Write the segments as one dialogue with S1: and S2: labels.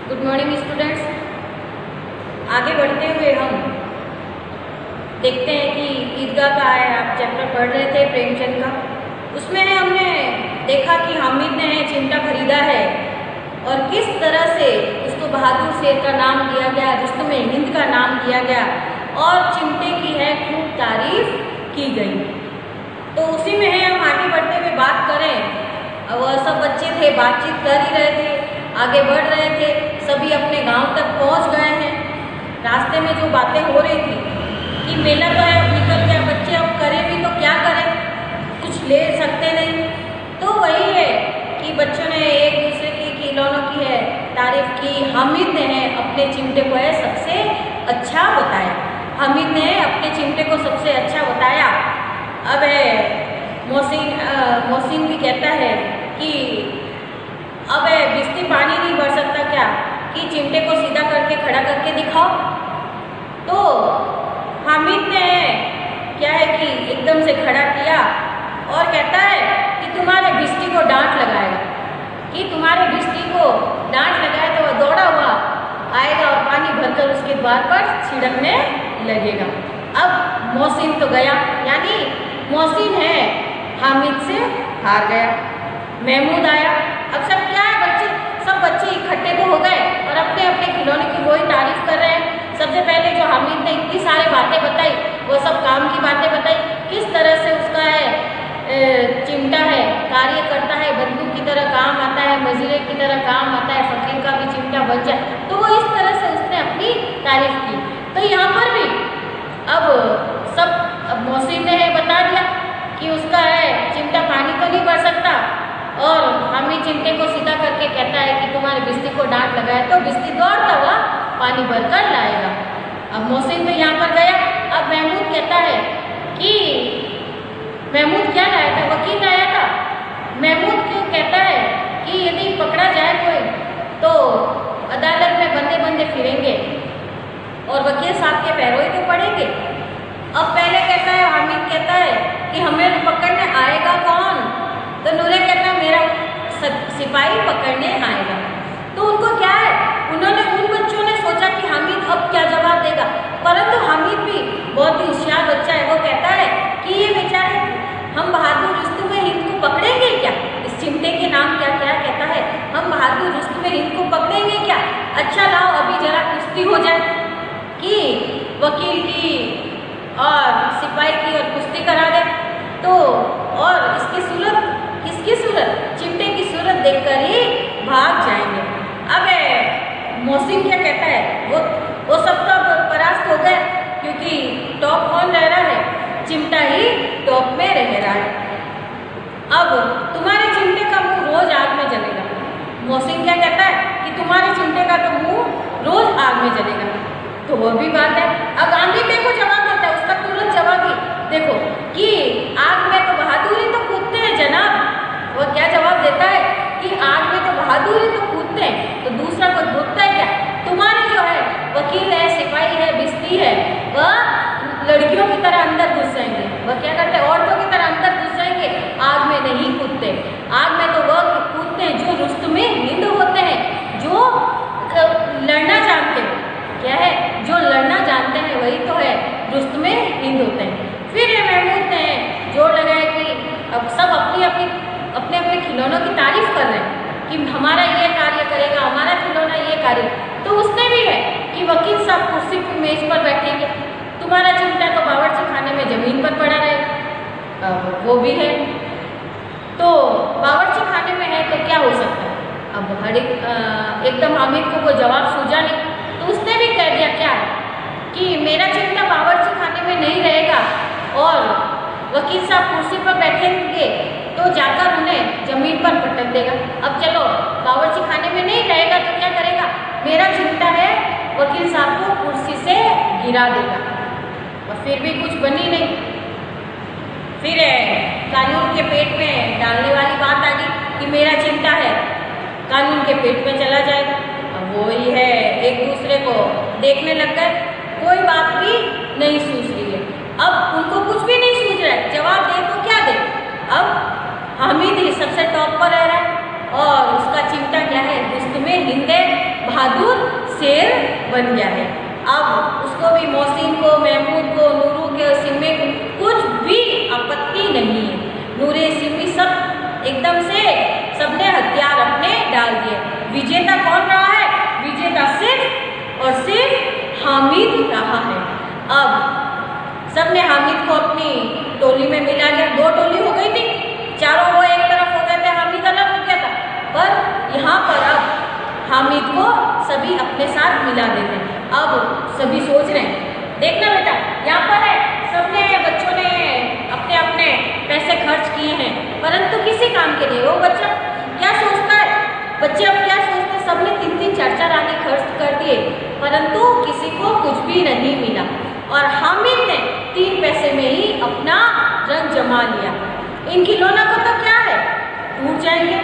S1: Good morning students. आगे बढ़ते हुए हम देखते हैं कि ईदगाह का है, आप चैप्टर पढ़ रहे थे प्रेमचंद का। उसमें हमने देखा कि हामिद ने चिमटा खरीदा है और किस तरह से उसको बहादुर शेर का नाम दिया गया, रुस्तम हिंद का नाम दिया गया और चिमटे की है खूब तारीफ की गई। तो उसी में है हम आगे बढ़ते हुए बात करें। वह सब बच्चे थे, बातचीत कर ही रहे थे, आगे बढ़ रहे थे, सभी अपने गांव तक पहुंच गए हैं। रास्ते में जो बातें हो रही थी कि मेला तो है, अब निकल गया, बच्चे अब करें भी तो क्या करें, कुछ ले सकते नहीं। तो वही है कि बच्चों ने एक दूसरे की खिलौनों की है तारीफ की। हामिद ने अपने चिमटे को है सबसे अच्छा बताया। हामिद ने अपने चिमटे को सबसे अच्छा बताया। अब है मोहसिन भी कहता है कि अब है बिस्ती पानी नहीं भर सकता क्या, कि चिमटे को सीधा करके खड़ा करके दिखाओ। तो हामिद ने क्या है कि एकदम से खड़ा किया और कहता है कि तुम्हारे बिस्ती को डांट लगाएगा, कि तुम्हारे बिस्ती को डांट लगाए तो वह दौड़ा हुआ आएगा और पानी भरकर उसके द्वार पर छिड़कने लगेगा। अब मोहसिन तो गया, यानी मोहसिन है हामिद से हार गया। महमूद आया। अब सब क्या है, सब बच्चे इकट्ठे तो हो गए और अपने अपने खिलौने की वही तारीफ कर रहे हैं। सबसे पहले जो हामिद ने इतनी सारी बातें बताई, वो सब काम की बातें बताई, किस तरह से उसका है चिमटा है कार्य करता है, बंदूक की तरह काम आता है, मजीरे की तरह काम आता है, फकीर का भी चिमटा बन जाए। तो वो इस तरह से उसने अपनी तारीफ की। तो यहाँ पर भी अब मोहसिन ने बता दिया कि उसका है चिमटा पानी तो नहीं भर सकता, और हामिद चिमटे को सीधा करके कहता है कि तुम्हारे बिस्ती को डांट लगाए तो बिस्ती दौड़ता हुआ पानी भरकर लाएगा। अब मोहसिन तो यहाँ पर गया। अब महमूद कहता है कि महमूद क्या लाया था, वकील लाया था। महमूद क्यों कहता है कि यदि पकड़ा जाए कोई तो अदालत में बंदे बंदे फिरेंगे और वकील साहब के पैरों ही तो पड़ेंगे। अब पहले कहता है, हामिद कहता है कि हमें पकड़ने आएगा कौन, तो नूरे कहता है मेरा सिपाही पकड़ने आएगा। तो उनको क्या है, उन्होंने उन बच्चों ने सोचा कि हामिद अब क्या जवाब देगा, परंतु हामिद भी बहुत ही होशियार बच्चा है। वो कहता है कि ये बेचारे हम बहादुर रुस्तम हिंद को पकड़ेंगे क्या, इस चिमटे के नाम क्या क्या कहता है, हम बहादुर रुस्तम हिंद को पकड़ेंगे क्या। अच्छा लाओ अभी जरा कुश्ती हो जाए, कि वकील की और सिपाही की और कुश्ती करा दे। तो और इसकी सूरत चिमटे की सूरत देखकर ही भाग जाएंगे। अब मोहसिन क्या कहता है, वो सब तो परास्त हो गए, क्योंकि टॉप कौन रह रहा है, चिमटा ही टॉप में रह रहा है। अब तुम्हारे चिमटे का मुंह रोज आग में जलेगा। मोहसिन क्या कहता है कि तुम्हारे चिमटे का तो मुंह रोज आग में जलेगा। तो वो भी बात है। अब गांधी देखो जवाब देता है, उसका तुरंत जवाब ही देखो कि आग में तो बहादुरी तो कूदते हैं जनाब। वो क्या जवाब देता है कि आग में तो बहादुरी तो कूदते हैं, तो दूसरा कोई भुगता है क्या। तुम्हारे जो है वकील है, सिपाही है, बिस्ती है, वह लड़कियों की तरह अंदर घुस जाएंगे। वह क्या करते हैं, औरतों की तरह अंदर घुस जाएंगे, आग में नहीं कूदते। आग में तो वह कूदते हैं जो रुस्तम हिंद होते हैं, जो लड़ना जानते हैं। क्या है, जो लड़ना जानते हैं वही तो है रुस्तम हिंद होते हैं। फिर महमूद ने जोर लगाया कि अब सब अपने अपने खिलौनों की तारीफ कर रहे हैं कि हमारा ये कार्य करेगा, हमारा खिलौना ये कार्य। तो उसने भी है कि वकील साहब कुर्सी पर मेज पर बैठेंगे, तुम्हारा चिमटा तो बावर्ची खाने में जमीन पर पड़ा रहेगा। वो भी है, तो बावर्ची खाने में है तो क्या हो सकता है। अब एकदम हामिद को कोई जवाब सूझा नहीं, तो उसने भी कह दिया क्या है कि मेरा चिमटा बावर्ची खाने में नहीं रहेगा और वकील साहब कुर्सी पर बैठेंगे तो जाकर उन्हें जमीन पर पटक देगा। अब चलो बावर्ची खाने में नहीं रहेगा तो क्या करेगा, मेरा चिमटा है वकील साहब को कुर्सी से गिरा देगा। और फिर भी कुछ बनी नहीं। फिर कानून के पेट में डालने वाली बात आ गई कि मेरा चिमटा है कानून के पेट में चला जाएगा। अब वो ही है, एक दूसरे को देखने लग गए, कोई बात भी नहीं सूझ रही है। अब उनको कुछ भी नहीं सूझ रहा है, जवाब दे तो क्या दे। अब हामिद ही सबसे टॉप पर रह रहा है और उसका चिमटा क्या है, रुस्तम हिंद बहादुर विजेता कौन रहा है? विजेता सिर्फ और सिर्फ हामिद रहा है। अब सबने हामिद को अपनी टोली में मिला लिया। 2 टोली हो गई थी, चारों वो एक तरफ हो गए थे, हामिद अलग हो गया था। पर यहाँ पर अब हामिद को सभी अपने साथ मिला देते हैं। अब सभी सोच रहे हैं, देखना बेटा यहाँ पर है, सबने बच्चों ने अपने अपने पैसे खर्च किए हैं, परंतु किसी काम के लिए। वो बच्चा क्या सोचता है, बच्चे अब क्या सोचते हैं, सबने 3-3, 4-4 आने खर्च कर दिए, परंतु किसी को कुछ भी नहीं मिला। और हामिद ने 3 पैसे में ही अपना रंग जमा लिया। इन खिलौनों को तो क्या है, टूट जाएंगे।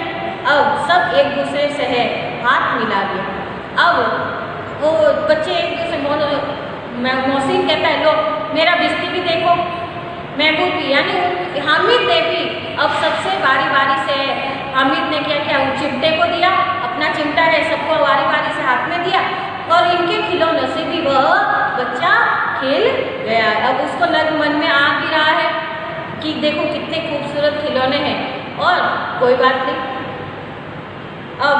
S1: अब सब एक दूसरे से है हाथ मिला लिया। अब वो बच्चे एक दूसरे मोहसिन कहता है, लो मेरा बिस्ती भी देखो, महबूब भी, यानी हामिद ने भी अब सबसे बारी बारी से हामिद ने क्या किया, चिमटे को दिया, अपना चिमटा है सबको बारी बारी से हाथ में दिया और इनके खिलौनों से भी वह बच्चा खेल गया। अब उसको मन में आ भी रहा है कि देखो कितने खूबसूरत खिलौने हैं, और कोई बात नहीं। अब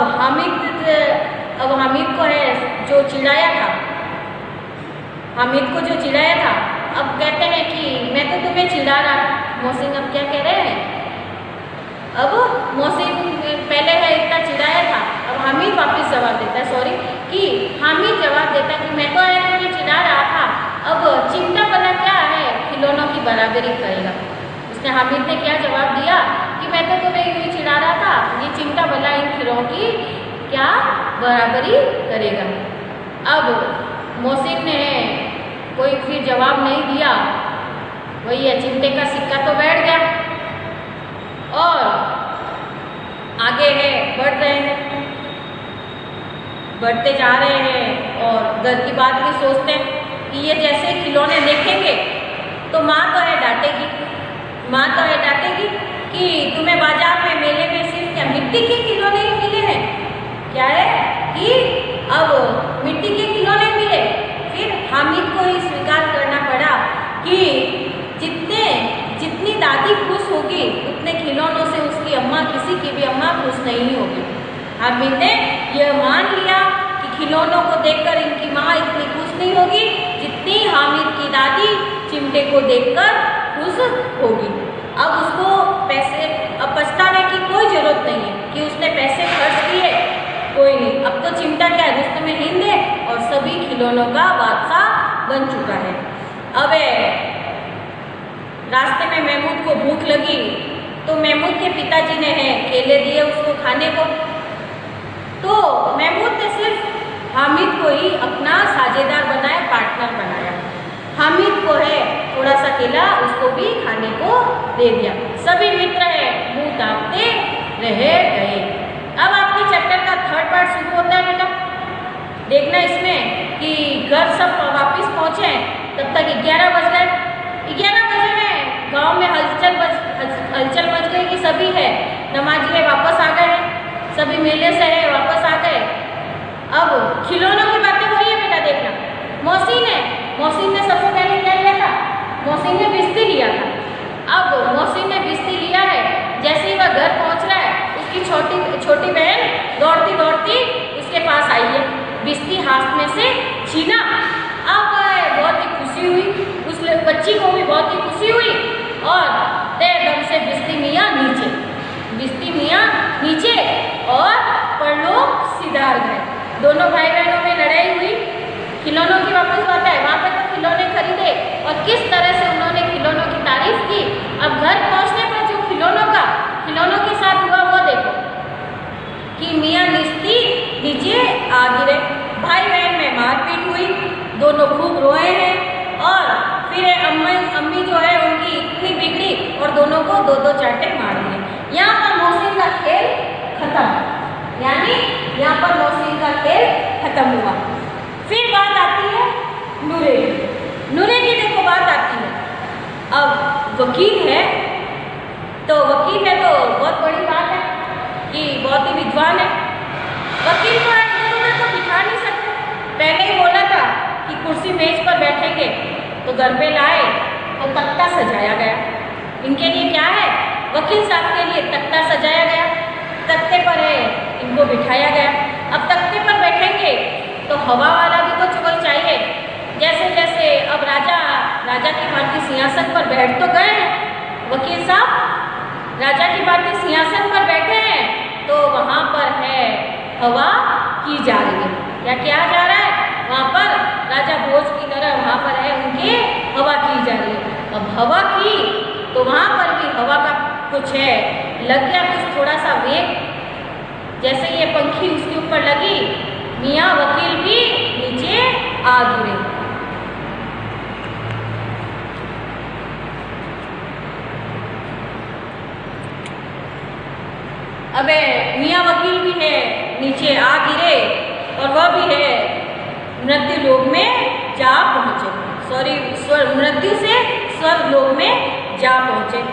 S1: हामिद को है जो चिढ़ाया था, हामिद को जो चिढ़ाया था, अब कहते हैं कि मैं तो तुम्हें चिढ़ा रहा था। मोहसिन अब क्या कह रहे हैं, अब मोहसिन पहले है इतना चिढ़ाया था, अब हामिद वापस जवाब देता है, सॉरी कि हामिद जवाब देता है कि मैं तो तुम्हें चिढ़ा रहा था, अब चिमटा भला क्या है खिलौनों की बराबरी करेगा। उसने हामिद ने क्या जवाब दिया कि मैं तो तुम्हें यूँ चिढ़ा रहा था, ये चिमटा भला इन खिलौनों की क्या बराबरी करेगा। अब मोहसिन ने कोई फिर जवाब नहीं दिया, वही है चिमटे का सिक्का तो बैठ गया और आगे है बढ़ रहे हैं, बढ़ते जा रहे हैं और घर की बात भी सोचते हैं कि ये जैसे खिलौने देखेंगे तो माँ तो है डांटेगी, माँ तो है डांटेगी कि तुम्हें बाजार में मेले में सिर्फ क्या मिट्टी के खिलौने ही मिले हैं, क्या है कि अब मिट्टी के खिलौने मिले। फिर हामिद को ही स्वीकार करना पड़ा कि जितनी दादी खुश होगी उतने खिलौनों से उसकी अम्मा, किसी की भी अम्मा खुश नहीं होगी। हामिद ने यह मान लिया कि खिलौनों को देखकर इनकी माँ इतनी खुश नहीं होगी जितनी हामिद की दादी चिमटे को देखकर खुश होगी। अब उसको पैसे, अब पछताने की कोई जरूरत नहीं है कि उसने पैसे खर्च किए, कोई नहीं। अब तो चिमटा क्या है, रुस्तम हिंद है और सभी खिलौनों का बादशाह बन चुका है। अब रास्ते में महमूद को भूख लगी तो महमूद के पिताजी ने केले दिए उसको खाने को, तो महमूद ने सिर्फ हामिद को ही अपना साझेदार बनाया, पार्टनर बनाया। हामिद को है थोड़ा सा केला उसको भी खाने को दे दिया। सभी मित्र है मुँह ताकते रह गए। अब आपके चैप्टर का 3rd पार्ट शुरू होता है बेटा। देखना इसमें कि घर सब वापस पहुँचे तब तक 11 बज गए। 11 बजे में गांव में हलचल मच गई कि सभी है नमाजी है वापस आ गए, सभी मेले से है वापस आ गए। अब खिलौनों की बातें हो रही है बेटा, देखना। मोहसिन ने सबसे पहले क्या लिया था, मोहसिन ने बिस्ती लिया था। अब मोहसिन ने बिस्ती लिया है, जैसे ही वह घर पहुंच रहा है उसकी छोटी बहन दौड़ती दौड़ती उसके पास आई है, बिस्ती हाथ में से छीना। अब बहुत ही खुशी हुई, उस बच्ची को भी बहुत ही खुशी हुई और दम से बिस्ती मियाँ नीचे और परलोक सिधार गए। दोनों भाई बहनों में लड़ाई हुई। खिलौनों की वापस बात है, वहाँ पर तो खिलौने खरीदे और किस तरह से उन्होंने खिलौनों की तारीफ की। अब घर पहुँचने पर जो खिलौनों के साथ हुआ वो देखो कि मियाँ नीचे आ गिरे। भाई बहन में मारपीट हुई, दोनों खूब रोए हैं और फिर अम्मी जो है उनकी इतनी बिगड़ी और दोनों को 2-2 चांटे मार दिए। यहाँ पर मोहसिन का खेल खत्म, यानी यहाँ पर मोहसिन का खेल खत्म हुआ। फिर बात आती है नूरे की देखो बात आती है। अब वकील है तो बहुत बड़ी बात है कि बहुत ही विद्वान है। वकील को इधर उधर तो बिठा नहीं सकते, पहले ही बोला था कि कुर्सी मेज पर बैठेंगे तो घर पे लाए तो तख्ता सजाया गया। इनके लिए क्या है, वकील साहब के लिए तख्ता सजाया गया, तख्ते पर है इनको बिठाया गया। हवा वाला भी तो कोई चाहिए। जैसे जैसे अब राजा की भांति सिंहासन पर बैठ तो गए हैं, वकील साहब राजा की भांति सिंहासन पर बैठे हैं, तो वहाँ पर है हवा की जा रही है। क्या किया जा रहा है? वहाँ पर राजा भोज की तरह वहाँ पर है उनके हवा की जा रही है। अब हवा की तो वहाँ पर भी हवा का कुछ है, लग गया कुछ थोड़ा सा वेग, जैसे ये पंखी उसके ऊपर लगी, मियाँ वकील भी नीचे आ गिरे। अबे मियाँ वकील भी है नीचे आ गिरे और वह भी है मृत्यु लोक में जा पहुँचे, मृत्यु से स्वर्ग लोक में जा पहुँचे।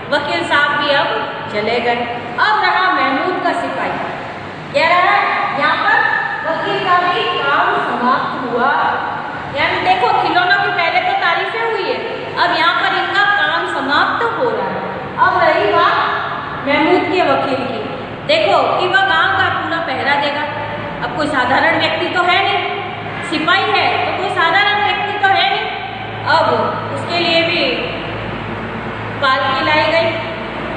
S1: वकील साहब भी अब चले गए। अब रहा महमूद का सिपाही। क्या रहा है यहाँ पर? वकील का भी काम समाप्त हुआ। यानी देखो खिलौनों की पहले तो तारीफें हुई है, अब यहाँ पर इनका काम समाप्त हो रहा है। अब रही बात महमूद के वकील की। देखो कि वह गांव का पूरा पहरा देगा। अब कोई साधारण व्यक्ति तो है नहीं, सिपाही है तो कोई साधारण व्यक्ति तो है नहीं। अब उसके लिए भी पालकी लाई गई।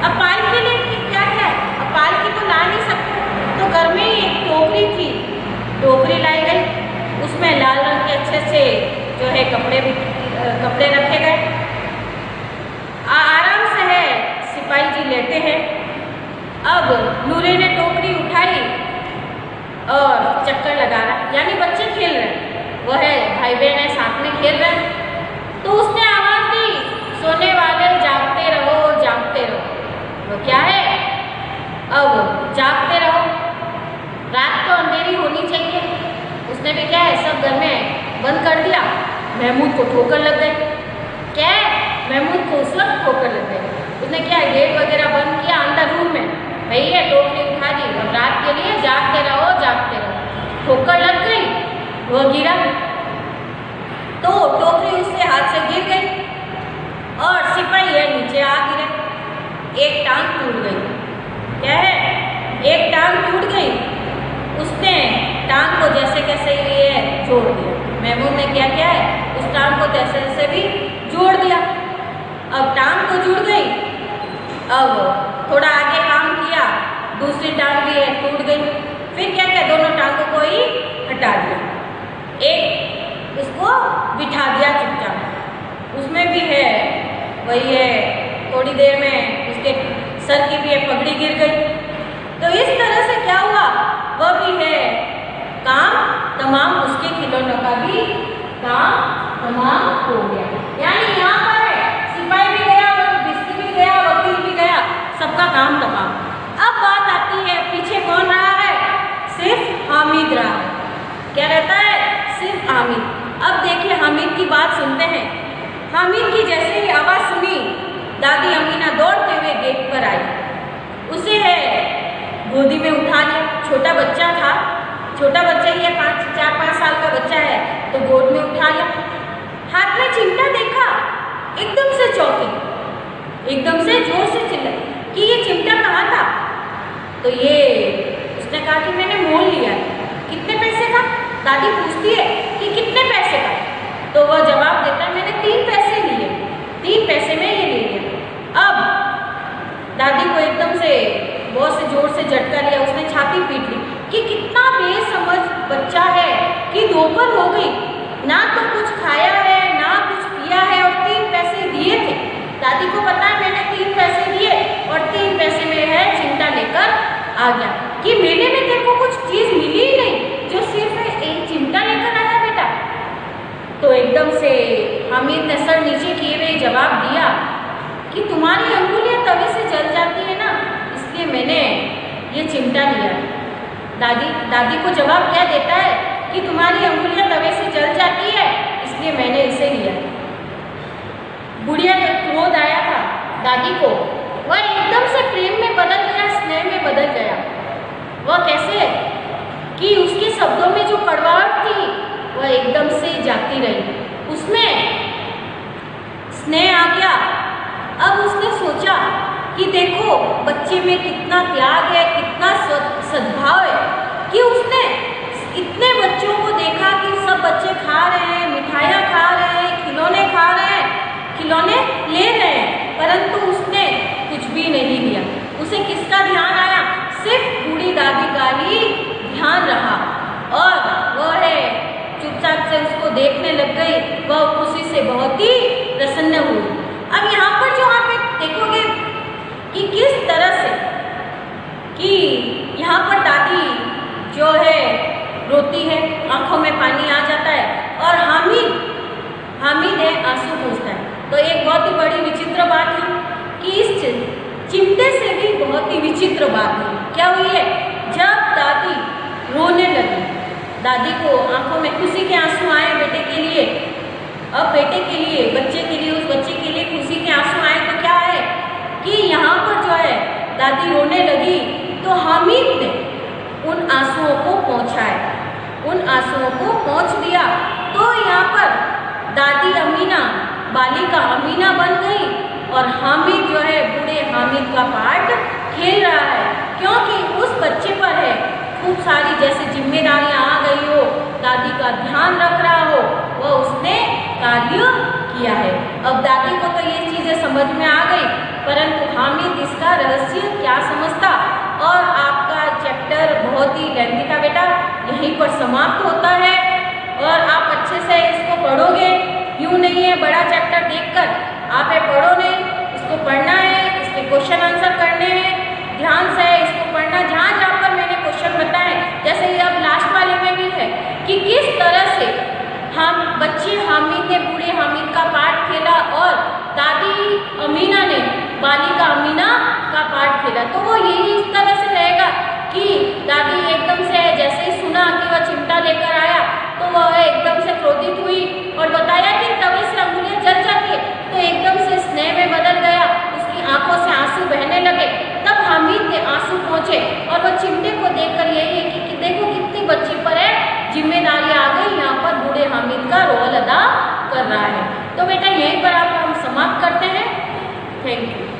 S1: अब पालकी लेके क्या है? अब पालकी तो ला नहीं सकते, तो घर में ही एक टोकरी थी, टोकरी लाई गई। उसमें लाल रंग के अच्छे से जो है कपड़े रखे गए। आराम से है सिपाही जी लेटे हैं। अब नूरे ने टोकरी उठाई और चक्कर लगा रहा, यानी बच्चे खेल रहे, वह है भाई बहन है साथ में खेल रहे। तो उसने आवाज दी, सोने वाले जागते रहो, जागते रहो। वो क्या है? अब जागते रहो, रात तो अंधेरी होनी चाहिए। उसने भी क्या है सब घर में बंद कर दिया। महमूद को ठोकर लग गई। क्या है? महमूद को उस वक्त ठोकर लग गई। उसने क्या है गेट वगैरह बंद किया अंदर रूम में, भैया टोकरी उठा दी और रात के लिए जागते रहो, जागते रहो। ठोकर लग गई, वह गिरा तो टोकरी उससे हाथ से गिर गई और सिपाही है नीचे आ गिरे। एक टांग टूट गई। क्या है? एक टांग टूट गई। उसने टांग को जैसे कैसे लिए जोड़ दिया। महमूद ने क्या किया है? उस टांग को जैसे जैसे भी जोड़ दिया। अब टांग तो जुड़ गई। अब थोड़ा आगे काम किया, दूसरी टांग भी है टूट गई। फिर क्या किया? दोनों टांगों को ही हटा दिया, एक उसको बिठा दिया चुपचाप। उसमें भी है वही है, थोड़ी देर में उसके सर की भी पगड़ी गिर गई। तो इस तरह से क्या हुआ? वह भी है काम तमाम, उसके खिलौनों का भी काम तमाम हो गया। यानी यहाँ पर है सिपाही भी गया, बिस्ती भी गया, वकील भी गया, सबका काम तमाम। अब बात आती है पीछे कौन रहा है? सिर्फ हामिद रहा है। क्या रहता है? सिर्फ हामिद। अब देखिए हामिद की बात सुनते हैं। हामिद की जैसे ही आवाज़ सुनी, दादी अमीना दौड़ते हुए गेट पर आई। उसे है गोदी में उठा लिया। छोटा बच्चा था, छोटा बच्चा ही है, 4-5 साल का बच्चा है, तो गोद में उठा लिया। हाथ में चिमटा देखा, एकदम से चौंकी, एकदम से जोर से चिल्लाई कि ये चिमटा कहाँ था? तो ये उसने कहा कि मैंने मोल लिया है। कितने पैसे का? दादी पूछती है कि कितने पैसे का? तो वह जवाब देता है मैंने 3 पैसे लिए, 3 पैसे में ये ले लिया। अब दादी को एकदम से बहुत से जोर से झटका लिया। उसने छाती पीट ली कि कितना बेसमझ बच्चा है कि दोपहर हो गई, ना तो कुछ खाया है ना कुछ पिया है और 3 पैसे दिए थे। दादी को पता है मैंने 3 पैसे दिए और 3 पैसे में है चिमटा लेकर आ गया कि मेले में तेरे को कुछ चीज़ मिली ही नहीं, जो सिर्फ एक चिमटा लेकर आया बेटा। तो एकदम से हामिद ने सर नीचे किए हुए जवाब दिया कि तुम्हारी अंगुलियां तवे से जल जाती है ना, इसलिए मैंने ये चिमटा लिया। दादी को जवाब क्या देता है कि तुम्हारी अंगुलियां तवे से जल जाती है, इसलिए मैंने इसे लिया। बुढ़िया ने क्रोध आया था दादी को, वह एकदम से प्रेम में बदल गया, स्नेह में बदल गया। वह कैसे? कि उसके शब्दों में जो कड़वाहट थी वह एकदम से जाती रही, उसमें स्नेह आ गया। अब उसने सोचा कि देखो बच्चे में कितना त्याग है, कितना सद्भाव है कि उसने इतने बच्चों को देखा कि ध्यान रहा और वह है चुपचाप से उसको देखने लग गई। वह खुशी से बहुत ही प्रसन्न हुई। अब यहाँ पर जो आप देखोगे कि किस तरह से कि यहाँ पर दादी जो है रोती है, आंखों में पानी आ जाता है और हामिद है आंसू पूछता है। तो एक बहुत ही बड़ी विचित्र बात है कि इस चिमटे से भी बहुत ही विचित्र बात है। क्या हुई है? जब दादी रोने लगी, दादी को आंखों में खुशी के आंसू आए बेटे के लिए। अब बेटे के लिए, बच्चे के लिए, उस बच्चे के लिए खुशी के आंसू आए तो क्या है कि यहाँ पर जो है दादी रोने लगी तो हामिद ने उन आंसुओं को पहुँचाया, उन आंसुओं को पहुँच दिया। तो यहाँ पर दादी अमीना बालिका अमीना बन गई और हामिद जो है बूढ़े हामिद का पार्ट खेल रहा है, क्योंकि उस बच्चे पर है खूब सारी जैसे जिम्मेदारियां आ गई हो, दादी का ध्यान रख रहा हो, वह उसने कार्य किया है। अब दादी को तो ये चीज़ें समझ में आ गई, परंतु हामिद इसका रहस्य क्या समझता। और आपका चैप्टर बहुत ही लेंथी था बेटा, यहीं पर समाप्त होता है और आप अच्छे से इसको पढ़ोगे। यूँ नहीं है बड़ा चैप्टर देखकर आप ये पढ़ो नहीं, इसको पढ़ना है, इसके क्वेश्चन आंसर करने हैं, ध्यान से इसको पढ़ना। जहाँ जहाँ पर मैंने क्वेश्चन बताए, जैसे ये अब लास्ट वाले में भी है कि किस तरह से हम बच्चे हामिद ने बूढ़े हामिद का पार्ट खेला और दादी अमीना ने बालिका अमीना का पार्ट खेला। तो वो यही इस तरह से रहेगा कि दादी एकदम से जैसे ही सुना कि वह चिमटा लेकर आया तो वह एकदम से क्रोधित हुई और बताया कि तवे से अंगुलियां जल जाती है, तो एकदम से स्नेह में बदल गया, उसकी आंखों से आंसू बहने लगे। तब हामिद ने आंसू पहुँचे और वह चिमटे को देखकर यही है कि देखो कितनी बच्ची पर है जिम्मेदारी आ गई, यहाँ पर बूढ़े हामिद का रोल अदा कर रहा है। तो बेटा यहीं पर आप हम समाप्त करते हैं। Thank you.